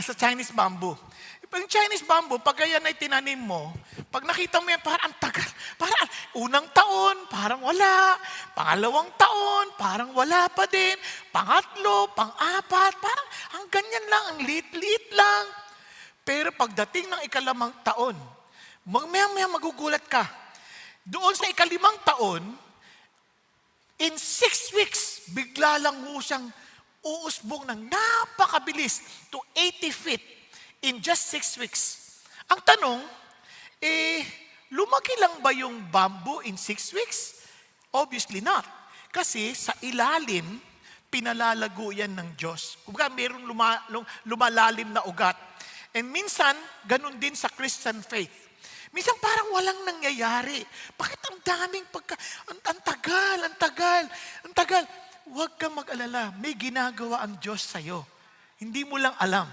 sa Chinese bamboo. Yung Chinese bamboo, pag yan ay tinanim mo, pag nakita mo yan, parang ang tagal. Parang unang taon, parang wala. Pangalawang taon, parang wala pa din. Pangatlo, pang-apat, parang ang ganyan lang, ang liit-liit lang. Pero pagdating ng ikalimang taon, maya-maya magugulat ka. Doon sa ikalimang taon, in 6 weeks, bigla lang ho siyang uusbong ng napakabilis to 80 feet in just 6 weeks. Ang tanong, lumaki lang ba yung bamboo in 6 weeks? Obviously not. Kasi sa ilalim, pinalalago yan ng Diyos. Kumbaga, mayroong lumalalim na ugat. And minsan, ganun din sa Christian faith. Minsan parang walang nangyayari. Bakit ang daming ang tagal. Huwag kang mag-alala. May ginagawa ang Diyos sa'yo. Hindi mo lang alam.